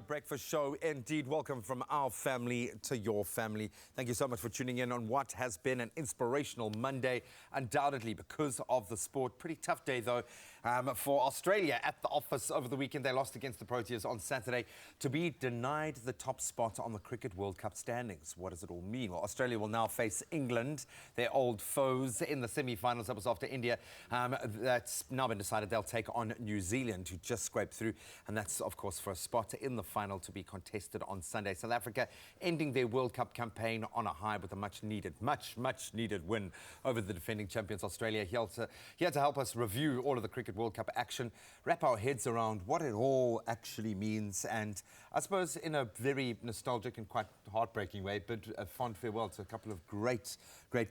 Breakfast show. Indeed, welcome from our family to your family. Thank you so much for tuning in on what has been an inspirational Monday, undoubtedly because of the sport. Pretty tough day, though, for Australia at the office over the weekend. They lost against the Proteas on Saturday to be denied the top spot on the Cricket World Cup standings. What does it all mean? Well, Australia will now face England, their old foes, in the semi-finals. That was after India. That's now been decided. They'll take on New Zealand, who just scraped through, and that's, of course, for a spot in the final to be contested on Sunday. South Africa ending their World Cup campaign on a high with a much needed win over the defending champions Australia. Here to help us review all of the Cricket World Cup action, wrap our heads around what it all actually means, and I suppose in a very nostalgic and quite heartbreaking way, but a fond farewell to a couple of great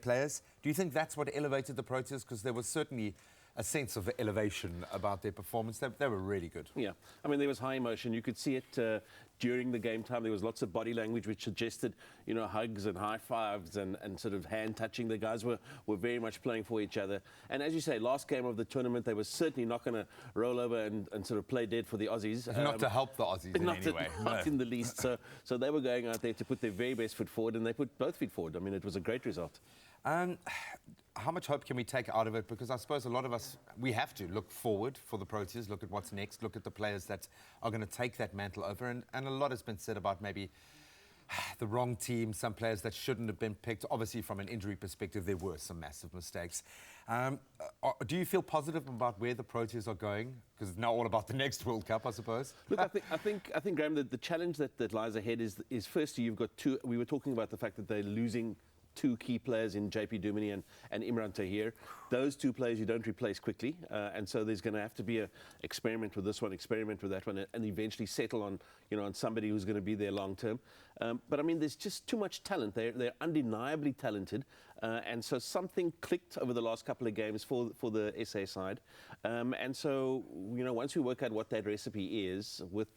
players. Do you think that's what elevated the Proteas? Because there was certainly a sense of elevation about their performance. They were really good. Yeah, I mean, there was high emotion. You could see it during the game time. There was lots of body language which suggested, you know, hugs and high fives and sort of hand touching. The guys were very much playing for each other. And as you say, last game of the tournament, they were certainly not going to roll over and sort of play dead for the Aussies. Not to help the Aussies in any way. Not in the least. So they were going out there to put their very best foot forward, and they put both feet forward. I mean, it was a great result. How much hope can we take out of it? Because I suppose a lot of us, we have to look forward for the Proteas, look at what's next, look at the players that are going to take that mantle over. And a lot has been said about maybe the wrong team, some players that shouldn't have been picked. Obviously, from an injury perspective, there were some massive mistakes. Do you feel positive about where the Proteas are going? Because it's now all about the next World Cup, I suppose. Look, I think, Graham, the challenge that lies ahead is firstly, you've got two. We were talking about the fact that they're losing two key players in JP Duminy and Imran Tahir. Those two players you don't replace quickly, and so there's going to have to be an experiment with this one, experiment with that one, and eventually settle on, you know, on somebody who's going to be there long term. But I mean, there's just too much talent. They're undeniably talented, and so something clicked over the last couple of games for the SA side, and so, you know, once we work out what that recipe is with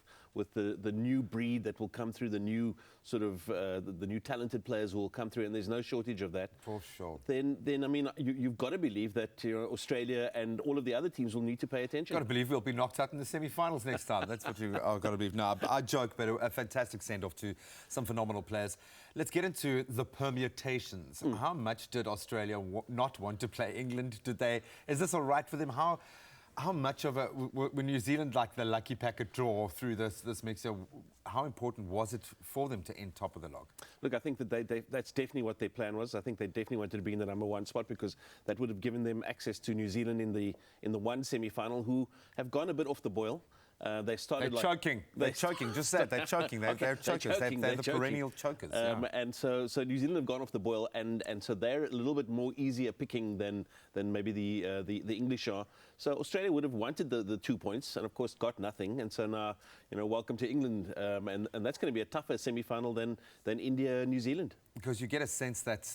the new breed that will come through, the new sort of the new talented players who will come through, and there's no shortage of that. For sure. Then I mean, you've got to believe that, you know, Australia and all of the other teams will need to pay attention. Got to believe we'll be knocked out in the semi-finals next time. That's what you've got to believe. No, I joke, but a fantastic send-off to some phenomenal players. Let's get into the permutations. How much did Australia not want to play England? Is this all right for them? How much of when New Zealand, like the lucky packet draw through this mixer, how important was it for them to end top of the log? Look, I think that that's definitely what their plan was. I think they definitely wanted to be in the number one spot because that would have given them access to New Zealand in the one semi-final, who have gone a bit off the boil. They started They're choking. They're choking. Just that. They're choking. They're chokers. They're the perennial chokers. Yeah. And so New Zealand have gone off the boil, and so they're a little bit more easier picking than maybe the English are. So Australia would have wanted the 2 points, and of course got nothing. And so now, you know, welcome to England, and that's going to be a tougher semi-final than India, New Zealand. Because you get a sense that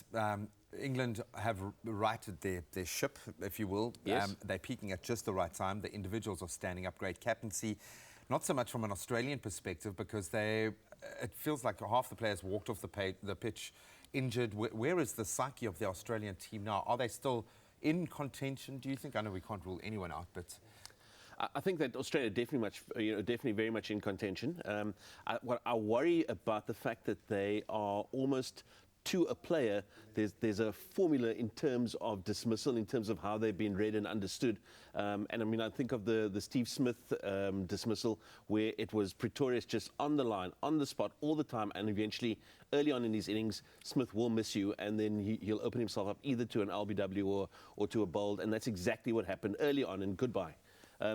England have righted their ship, if you will. Yes. They're peaking at just the right time. The individuals are standing up. Great captaincy. Not so much from an Australian perspective, because it feels like half the players walked off the pitch injured. Where is the psyche of the Australian team now? Are they still in contention, do you think? I know we can't rule anyone out, but I think that Australia definitely very much in contention. I worry about the fact that they are almost, to a player, there's a formula in terms of dismissal, in terms of how they've been read and understood. And I mean, I think of the Steve Smith dismissal, where it was Pretorius just on the line, on the spot, all the time, and eventually, early on in his innings, Smith will miss you, and then he'll open himself up either to an LBW or to a bowled, and that's exactly what happened early on, and goodbye.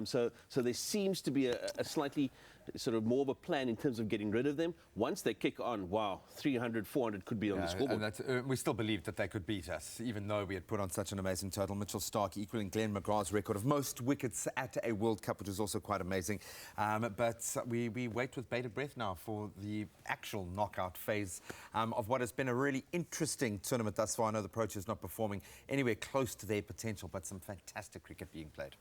So there seems to be a slightly sort of more of a plan in terms of getting rid of them. Once they kick on, wow, 300, 400 could be on the scoreboard. And we still believed that they could beat us, even though we had put on such an amazing total. Mitchell Starc equaling Glenn McGrath's record of most wickets at a World Cup, which is also quite amazing. But we wait with bated breath now for the actual knockout phase of what has been a really interesting tournament thus far. I know the Proteas not performing anywhere close to their potential, but some fantastic cricket being played.